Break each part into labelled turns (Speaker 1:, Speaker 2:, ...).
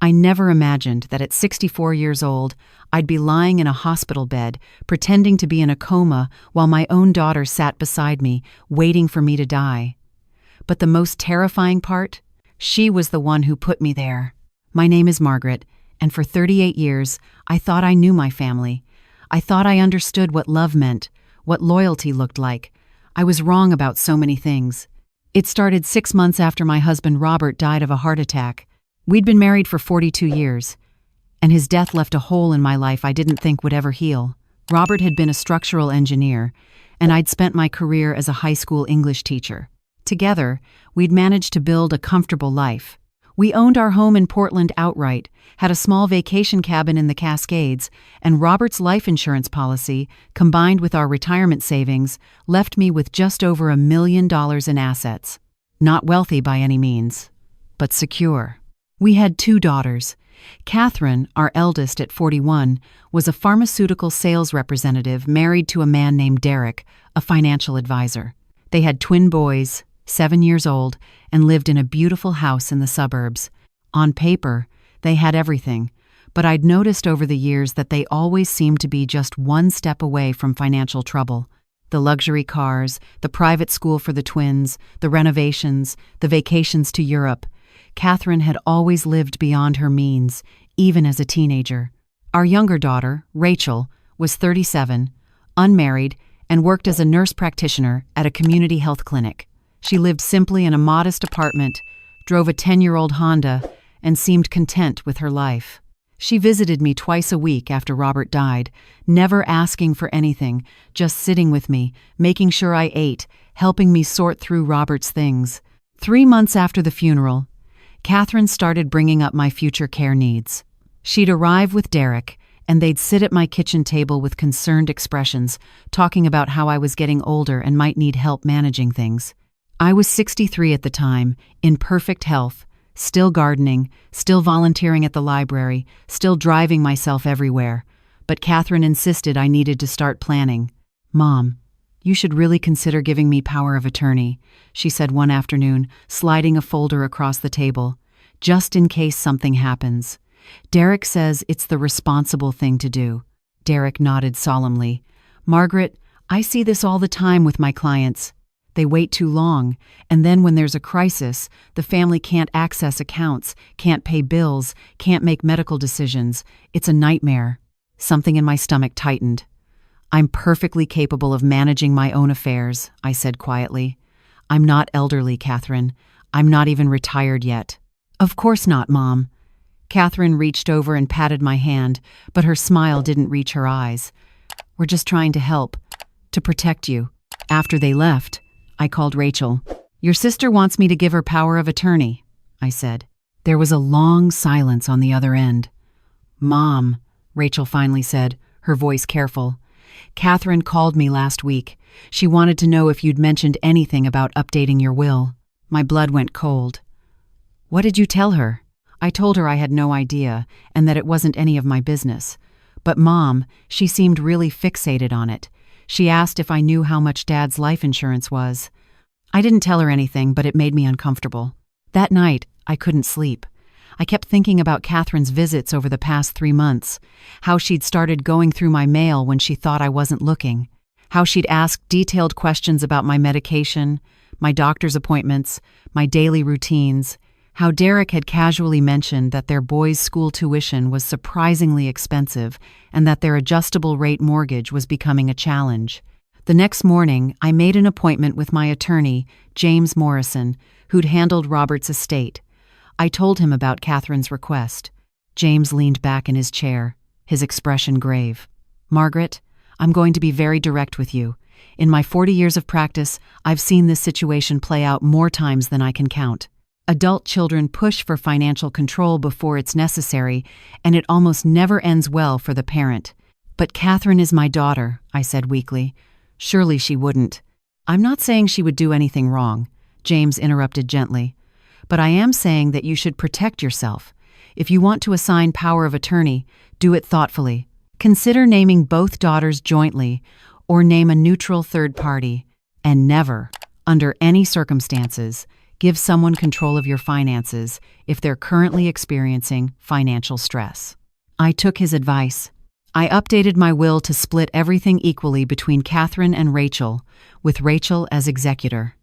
Speaker 1: I never imagined that at 64 years old, I'd be lying in a hospital bed, pretending to be in a coma while my own daughter sat beside me, waiting for me to die. But the most terrifying part? She was the one who put me there. My name is Margaret, and for 38 years, I thought I knew my family. I thought I understood what love meant, what loyalty looked like. I was wrong about so many things. It started 6 months after my husband Robert died of a heart attack. We'd been married for 42 years, and his death left a hole in my life I didn't think would ever heal. Robert had been a structural engineer, and I'd spent my career as a high school English teacher. Together, we'd managed to build a comfortable life. We owned our home in Portland outright, had a small vacation cabin in the Cascades, and Robert's life insurance policy, combined with our retirement savings, left me with just over $1 million in assets. Not wealthy by any means, but secure. We had 2 daughters. Catherine, our eldest at 41, was a pharmaceutical sales representative married to a man named Derek, a financial advisor. They had twin boys, 7 years old, and lived in a beautiful house in the suburbs. On paper, they had everything, but I'd noticed over the years that they always seemed to be just one step away from financial trouble. The luxury cars, the private school for the twins, the renovations, the vacations to Europe. Catherine had always lived beyond her means, even as a teenager. Our younger daughter, Rachel, was 37, unmarried, and worked as a nurse practitioner at a community health clinic. She lived simply in a modest apartment, drove a 10-year-old Honda, and seemed content with her life. She visited me twice a week after Robert died, never asking for anything, just sitting with me, making sure I ate, helping me sort through Robert's things. 3 months after the funeral, Catherine started bringing up my future care needs. She'd arrive with Derek, and they'd sit at my kitchen table with concerned expressions, talking about how I was getting older and might need help managing things. I was 63 at the time, in perfect health, still gardening, still volunteering at the library, still driving myself everywhere. But Catherine insisted I needed to start planning. "Mom, you should really consider giving me power of attorney," she said one afternoon, sliding a folder across the table. "Just in case something happens. Derek says it's the responsible thing to do." Derek nodded solemnly. "Margaret, I see this all the time with my clients. They wait too long, and then when there's a crisis, the family can't access accounts, can't pay bills, can't make medical decisions. It's a nightmare." Something in my stomach tightened. "I'm perfectly capable of managing my own affairs," I said quietly. "I'm not elderly, Catherine. I'm not even retired yet." "Of course not, Mom." Catherine reached over and patted my hand, but her smile didn't reach her eyes. "We're just trying to help, to protect you." After they left, I called Rachel. "Your sister wants me to give her power of attorney," I said. There was a long silence on the other end. "Mom," Rachel finally said, her voice careful. "Catherine called me last week. She wanted to know if you'd mentioned anything about updating your will." My blood went cold. "What did you tell her?" I told her I had no idea and that it wasn't any of my business. But Mom, she seemed really fixated on it. She asked if I knew how much Dad's life insurance was. I didn't tell her anything, but it made me uncomfortable. That night, I couldn't sleep. I kept thinking about Catherine's visits over the past 3 months, how she'd started going through my mail when she thought I wasn't looking, how she'd asked detailed questions about my medication, my doctor's appointments, my daily routines, how Derek had casually mentioned that their boys' school tuition was surprisingly expensive and that their adjustable rate mortgage was becoming a challenge. The next morning, I made an appointment with my attorney, James Morrison, who'd handled Robert's estate. I told him about Catherine's request. James leaned back in his chair, his expression grave. "Margaret, I'm going to be very direct with you. In my 40 years of practice, I've seen this situation play out more times than I can count. Adult children push for financial control before it's necessary, and it almost never ends well for the parent. But Catherine is my daughter," I said weakly. "Surely she wouldn't." "I'm not saying she would do anything wrong," James interrupted gently. "But I am saying that you should protect yourself. If you want to assign power of attorney, do it thoughtfully. Consider naming both daughters jointly, or name a neutral third party. And never, under any circumstances, Give someone control of your finances if they're currently experiencing financial stress. I took his advice. I updated my will to split everything equally between Catherine and Rachel, with Rachel as executor.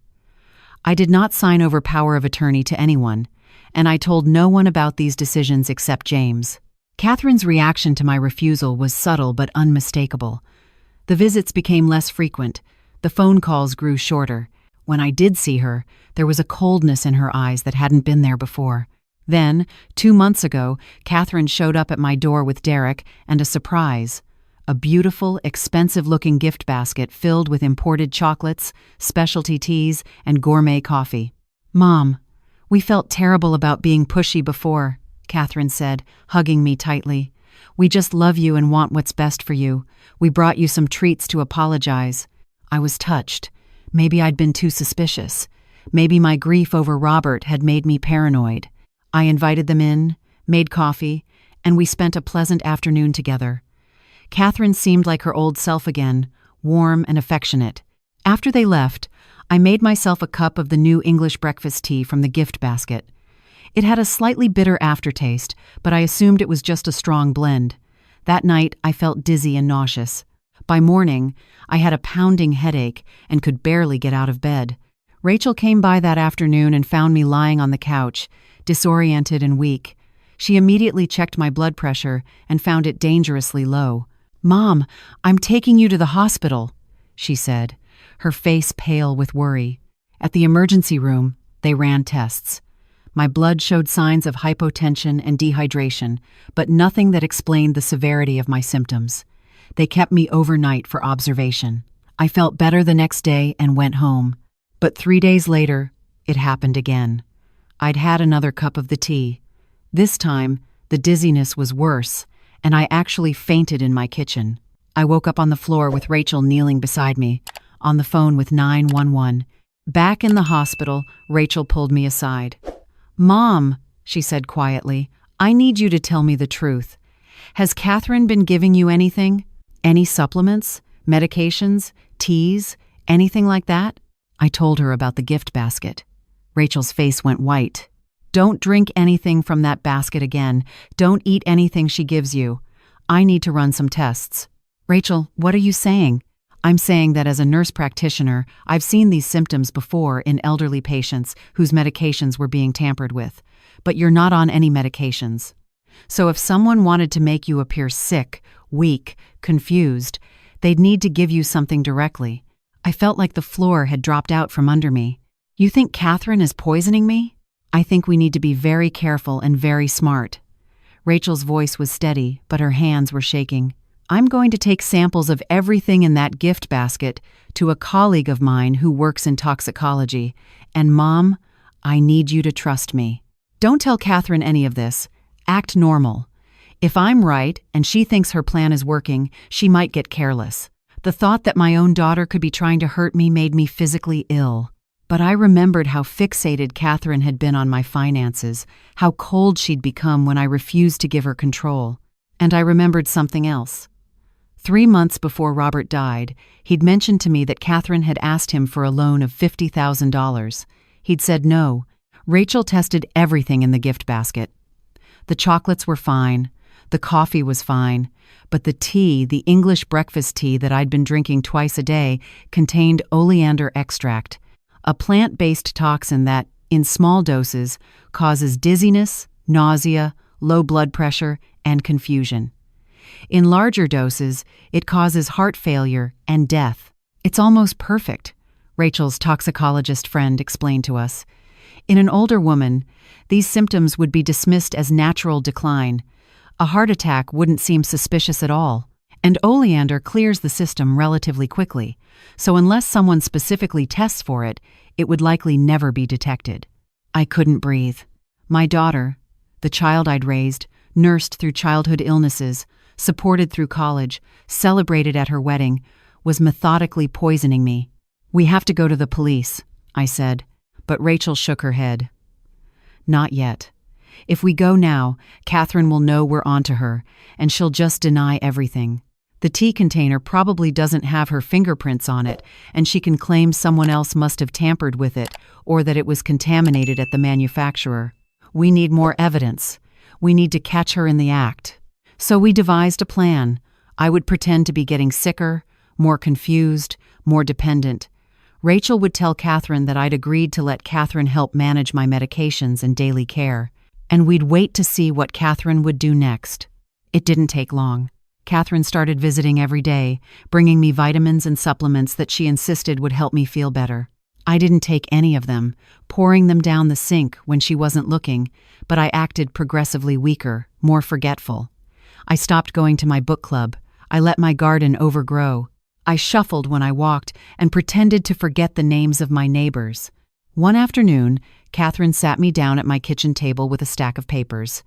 Speaker 1: I did not sign over power of attorney to anyone, and I told no one about these decisions except James. Catherine's reaction to my refusal was subtle but unmistakable. The visits became less frequent. The phone calls grew shorter. When I did see her, there was a coldness in her eyes that hadn't been there before. Then, 2 months ago, Catherine showed up at my door with Derek and a surprise. A beautiful, expensive-looking gift basket filled with imported chocolates, specialty teas, and gourmet coffee. "Mom, we felt terrible about being pushy before," Catherine said, hugging me tightly. "We just love you and want what's best for you. We brought you some treats to apologize." I was touched. Maybe I'd been too suspicious. Maybe my grief over Robert had made me paranoid. I invited them in, made coffee, and we spent a pleasant afternoon together. Catherine seemed like her old self again, warm and affectionate. After they left, I made myself a cup of the new English breakfast tea from the gift basket. It had a slightly bitter aftertaste, but I assumed it was just a strong blend. That night, I felt dizzy and nauseous. By morning, I had a pounding headache and could barely get out of bed. Rachel came by that afternoon and found me lying on the couch, disoriented and weak. She immediately checked my blood pressure and found it dangerously low. "Mom, I'm taking you to the hospital," she said, her face pale with worry. At the emergency room, they ran tests. My blood showed signs of hypotension and dehydration, but nothing that explained the severity of my symptoms. They kept me overnight for observation. I felt better the next day and went home. But 3 days later, it happened again. I'd had another cup of the tea. This time, the dizziness was worse, and I actually fainted in my kitchen. I woke up on the floor with Rachel kneeling beside me, on the phone with 911. Back in the hospital, Rachel pulled me aside. "Mom," she said quietly, "I need you to tell me the truth. Has Catherine been giving you anything? Any supplements, medications, teas, anything like that?" I told her about the gift basket. Rachel's face went white. "Don't drink anything from that basket again. Don't eat anything she gives you. I need to run some tests." "Rachel, what are you saying?" "I'm saying that as a nurse practitioner, I've seen these symptoms before in elderly patients whose medications were being tampered with. But you're not on any medications. So if someone wanted to make you appear sick, weak, confused, they'd need to give you something directly." I felt like the floor had dropped out from under me. "You think Catherine is poisoning me?" "I think we need to be very careful and very smart." Rachel's voice was steady, but her hands were shaking. "I'm going to take samples of everything in that gift basket to a colleague of mine who works in toxicology. And Mom, I need you to trust me. Don't tell Catherine any of this. Act normal. If I'm right and she thinks her plan is working, she might get careless." The thought that my own daughter could be trying to hurt me made me physically ill. But I remembered how fixated Catherine had been on my finances, how cold she'd become when I refused to give her control. And I remembered something else. 3 months before Robert died, he'd mentioned to me that Catherine had asked him for a loan of $50,000. He'd said no. Rachel tested everything in the gift basket. The chocolates were fine. The coffee was fine. But the tea, the English breakfast tea that I'd been drinking twice a day, contained oleander extract, a plant-based toxin that, in small doses, causes dizziness, nausea, low blood pressure, and confusion. In larger doses, it causes heart failure and death. "It's almost perfect," Rachel's toxicologist friend explained to us. "In an older woman, these symptoms would be dismissed as natural decline. A heart attack wouldn't seem suspicious at all, and oleander clears the system relatively quickly, so unless someone specifically tests for it, it would likely never be detected." I couldn't breathe. My daughter, the child I'd raised, nursed through childhood illnesses, supported through college, celebrated at her wedding, was methodically poisoning me. "We have to go to the police," I said, but Rachel shook her head. "Not yet. If we go now, Catherine will know we're onto her, and she'll just deny everything. The tea container probably doesn't have her fingerprints on it, and she can claim someone else must have tampered with it or that it was contaminated at the manufacturer. We need more evidence. We need to catch her in the act. So we devised a plan. I would pretend to be getting sicker, more confused, more dependent. Rachel would tell Catherine that I'd agreed to let Catherine help manage my medications and daily care, and we'd wait to see what Catherine would do next. It didn't take long. Catherine started visiting every day, bringing me vitamins and supplements that she insisted would help me feel better. I didn't take any of them, pouring them down the sink when she wasn't looking, but I acted progressively weaker, more forgetful. I stopped going to my book club. I let my garden overgrow. I shuffled when I walked and pretended to forget the names of my neighbors. One afternoon, Catherine sat me down at my kitchen table with a stack of papers.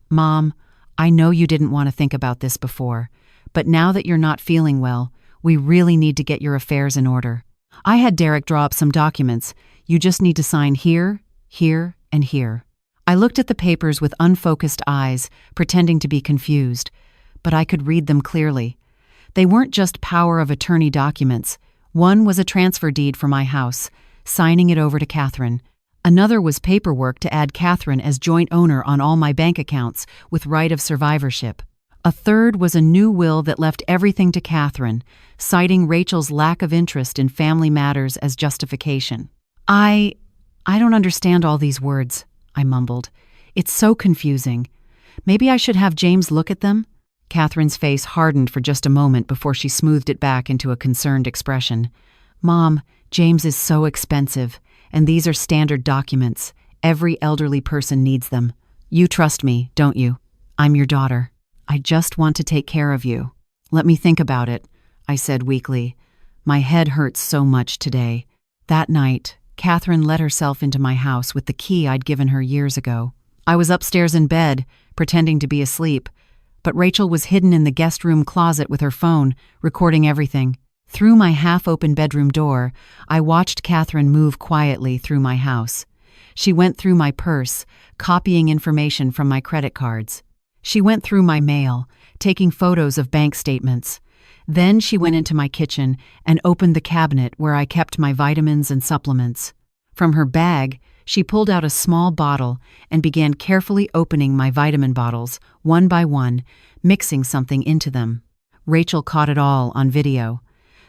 Speaker 1: "Mom, I know you didn't want to think about this before, but now that you're not feeling well, we really need to get your affairs in order. I had Derek draw up some documents. You just need to sign here, here, and here." I looked at the papers with unfocused eyes, pretending to be confused, but I could read them clearly. They weren't just power of attorney documents. One was a transfer deed for my house, signing it over to Catherine. Another was paperwork to add Catherine as joint owner on all my bank accounts with right of survivorship. A third was a new will that left everything to Catherine, citing Rachel's lack of interest in family matters as justification. I don't understand all these words," I mumbled. "It's so confusing. Maybe I should have James look at them?" Catherine's face hardened for just a moment before she smoothed it back into a concerned expression. "Mom, James is so expensive, and these are standard documents. Every elderly person needs them. You trust me, don't you? I'm your daughter. I just want to take care of you." "Let me think about it," I said weakly. "My head hurts so much today." That night, Catherine let herself into my house with the key I'd given her years ago. I was upstairs in bed, pretending to be asleep, but Rachel was hidden in the guest room closet with her phone, recording everything. Through my half-open bedroom door, I watched Catherine move quietly through my house. She went through my purse, copying information from my credit cards. She went through my mail, taking photos of bank statements. Then she went into my kitchen and opened the cabinet where I kept my vitamins and supplements. From her bag, she pulled out a small bottle and began carefully opening my vitamin bottles, one by one, mixing something into them. Rachel caught it all on video.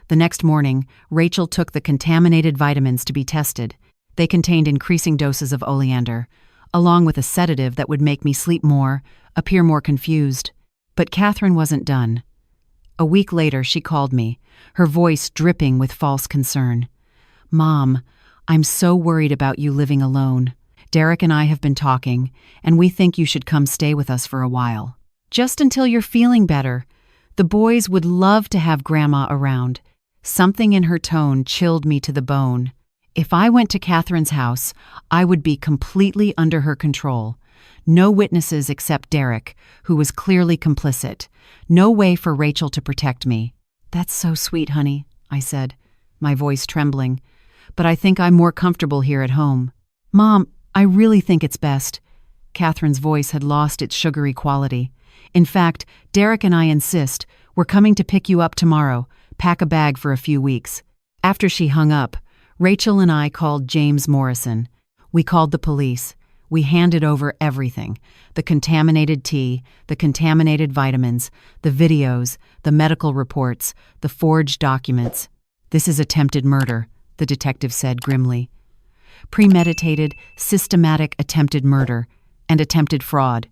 Speaker 1: The next morning, Rachel took the contaminated vitamins to be tested. They contained increasing doses of oleander, along with a sedative that would make me sleep more, appear more confused. But Catherine wasn't done. A week later, she called me, her voice dripping with false concern. "Mom, I'm so worried about you living alone. Derek and I have been talking, and we think you should come stay with us for a while. Just until you're feeling better. The boys would love to have Grandma around." Something in her tone chilled me to the bone. If I went to Catherine's house, I would be completely under her control. No witnesses except Derek, who was clearly complicit. No way for Rachel to protect me. "That's so sweet, honey," I said, my voice trembling. "But I think I'm more comfortable here at home." "Mom, I really think it's best." Catherine's voice had lost its sugary quality. "In fact, Derek and I insist. We're coming to pick you up tomorrow. Pack a bag for a few weeks." After she hung up, Rachel and I called James Morrison. We called the police. We handed over everything: the contaminated tea, the contaminated vitamins, the videos, the medical reports, the forged documents. "This is attempted murder," the detective said grimly. "Premeditated, systematic attempted murder and attempted fraud.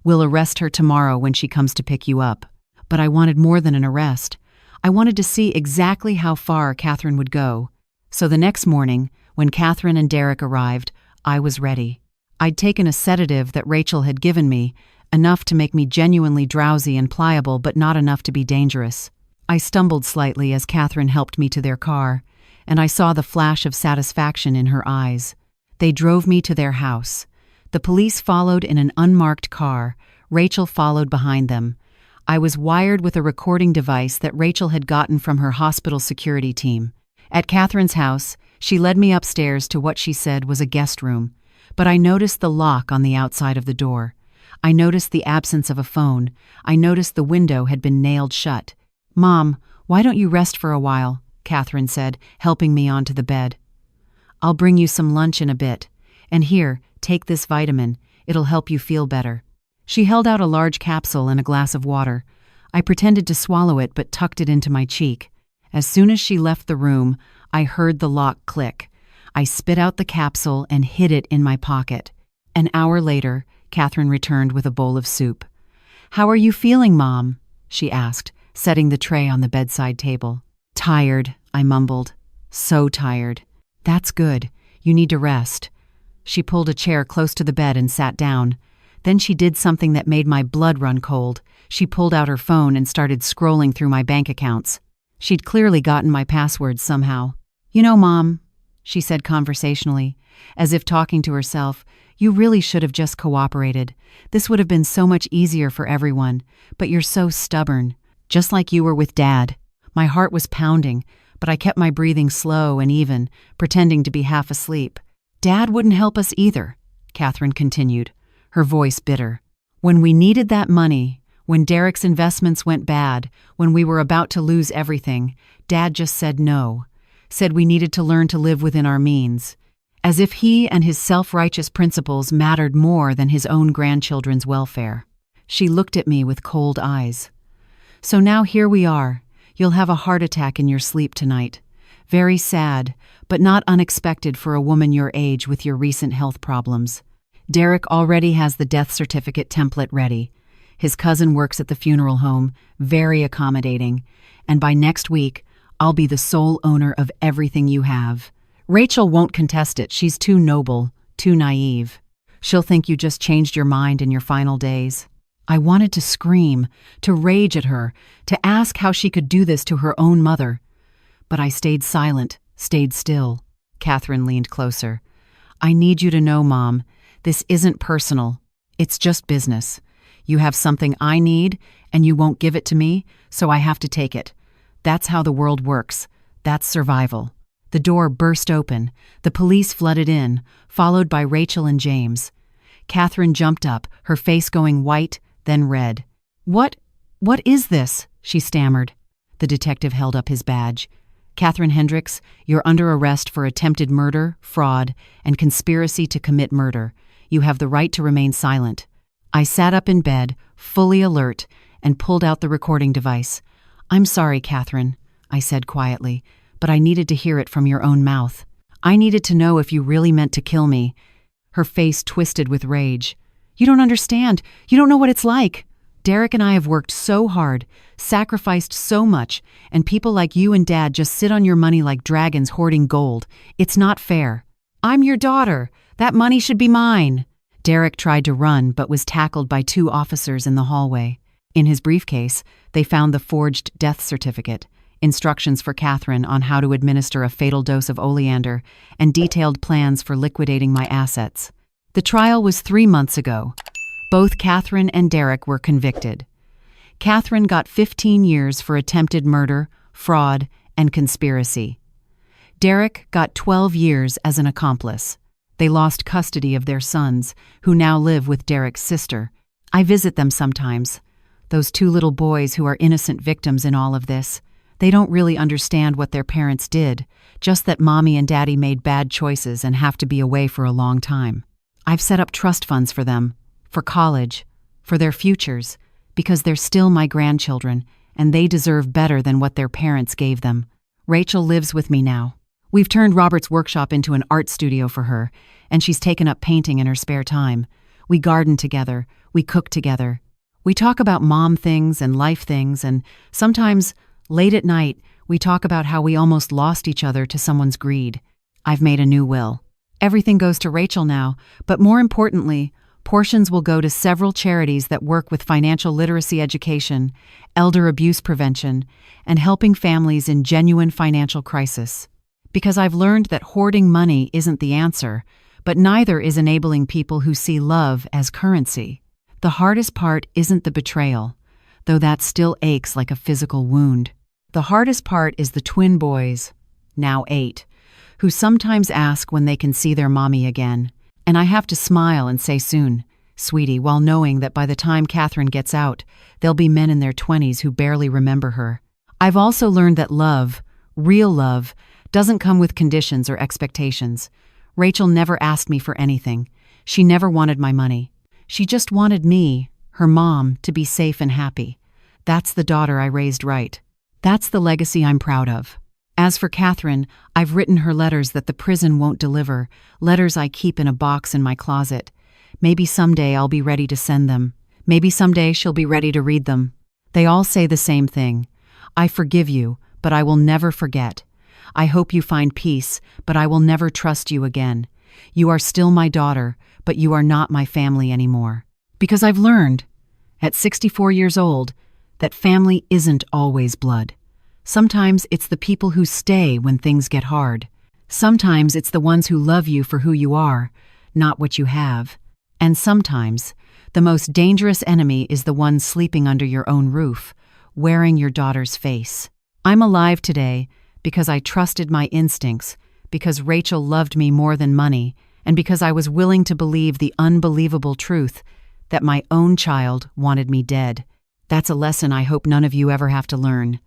Speaker 1: We'll arrest her tomorrow when she comes to pick you up." But I wanted more than an arrest. I wanted to see exactly how far Catherine would go. So the next morning, when Catherine and Derek arrived, I was ready. I'd taken a sedative that Rachel had given me, enough to make me genuinely drowsy and pliable, but not enough to be dangerous. I stumbled slightly as Catherine helped me to their car, and I saw the flash of satisfaction in her eyes. They drove me to their house. The police followed in an unmarked car. Rachel followed behind them. I was wired with a recording device that Rachel had gotten from her hospital security team. At Catherine's house, she led me upstairs to what she said was a guest room, but I noticed the lock on the outside of the door. I noticed the absence of a phone. I noticed the window had been nailed shut. "Mom, why don't you rest for a while?" Catherine said, helping me onto the bed. "I'll bring you some lunch in a bit. And here, take this vitamin. It'll help you feel better." She held out a large capsule and a glass of water. I pretended to swallow it but tucked it into my cheek. As soon as she left the room, I heard the lock click. I spit out the capsule and hid it in my pocket. An hour later, Catherine returned with a bowl of soup. "How are you feeling, Mom?" she asked, setting the tray on the bedside table. "Tired," I mumbled. "So tired." "That's good. You need to rest." She pulled a chair close to the bed and sat down. Then she did something that made my blood run cold. She pulled out her phone and started scrolling through my bank accounts. She'd clearly gotten my passwords somehow. "You know, Mom," she said conversationally, as if talking to herself, "you really should have just cooperated. This would have been so much easier for everyone, but you're so stubborn, just like you were with Dad." My heart was pounding, but I kept my breathing slow and even, pretending to be half asleep. "Dad wouldn't help us either," Catherine continued, her voice bitter. "When we needed that money, when Derek's investments went bad, when we were about to lose everything, Dad just said no, said we needed to learn to live within our means, as if he and his self-righteous principles mattered more than his own grandchildren's welfare." She looked at me with cold eyes. "So now here we are. You'll have a heart attack in your sleep tonight. Very sad, but not unexpected for a woman your age with your recent health problems. Derek already has the death certificate template ready. His cousin works at the funeral home, very accommodating, and by next week, I'll be the sole owner of everything you have. Rachel won't contest it. She's too noble, too naive. She'll think you just changed your mind in your final days." I wanted to scream, to rage at her, to ask how she could do this to her own mother. But I stayed silent, stayed still. Catherine leaned closer. "I need you to know, Mom, this isn't personal. It's just business. You have something I need, and you won't give it to me, so I have to take it. That's how the world works. That's survival." The door burst open. The police flooded in, followed by Rachel and James. Catherine jumped up, her face going white, then red. What is this?" she stammered. The detective held up his badge. "Catherine Hendricks, you're under arrest for attempted murder, fraud, and conspiracy to commit murder. You have the right to remain silent." I sat up in bed, fully alert, and pulled out the recording device. "I'm sorry, Catherine," I said quietly, "but I needed to hear it from your own mouth. I needed to know if you really meant to kill me." Her face twisted with rage. "You don't understand. You don't know what it's like. Derek and I have worked so hard, sacrificed so much, and people like you and Dad just sit on your money like dragons hoarding gold. It's not fair. I'm your daughter. That money should be mine." Derek tried to run but was tackled by 2 officers in the hallway. In his briefcase, they found the forged death certificate, instructions for Catherine on how to administer a fatal dose of oleander, and detailed plans for liquidating my assets. The trial was 3 months ago. Both Catherine and Derek were convicted. Catherine got 15 years for attempted murder, fraud, and conspiracy. Derek got 12 years as an accomplice. They lost custody of their sons, who now live with Derek's sister. I visit them sometimes. Those 2 little boys who are innocent victims in all of this. They don't really understand what their parents did, just that Mommy and Daddy made bad choices and have to be away for a long time. I've set up trust funds for them, for college, for their futures, because they're still my grandchildren, and they deserve better than what their parents gave them. Rachel lives with me now. We've turned Robert's workshop into an art studio for her, and she's taken up painting in her spare time. We garden together, we cook together. We talk about mom things and life things, and sometimes, late at night, we talk about how we almost lost each other to someone's greed. I've made a new will. Everything goes to Rachel now, but more importantly, portions will go to several charities that work with financial literacy education, elder abuse prevention, and helping families in genuine financial crisis. Because I've learned that hoarding money isn't the answer, but neither is enabling people who see love as currency. The hardest part isn't the betrayal, though that still aches like a physical wound. The hardest part is the twin boys, now 8, who sometimes ask when they can see their mommy again. And I have to smile and say soon, sweetie, while knowing that by the time Catherine gets out, there'll be men in their 20s who barely remember her. I've also learned that love, real love, doesn't come with conditions or expectations. Rachel never asked me for anything. She never wanted my money. She just wanted me, her mom, to be safe and happy. That's the daughter I raised right. That's the legacy I'm proud of. As for Catherine, I've written her letters that the prison won't deliver, letters I keep in a box in my closet. Maybe someday I'll be ready to send them. Maybe someday she'll be ready to read them. They all say the same thing. I forgive you, but I will never forget. I hope you find peace, but I will never trust you again. You are still my daughter, but you are not my family anymore. Because I've learned, at 64 years old, that family isn't always blood. Sometimes it's the people who stay when things get hard. Sometimes it's the ones who love you for who you are, not what you have. And sometimes, the most dangerous enemy is the one sleeping under your own roof, wearing your daughter's face. I'm alive today because I trusted my instincts, because Rachel loved me more than money, and because I was willing to believe the unbelievable truth that my own child wanted me dead. That's a lesson I hope none of you ever have to learn.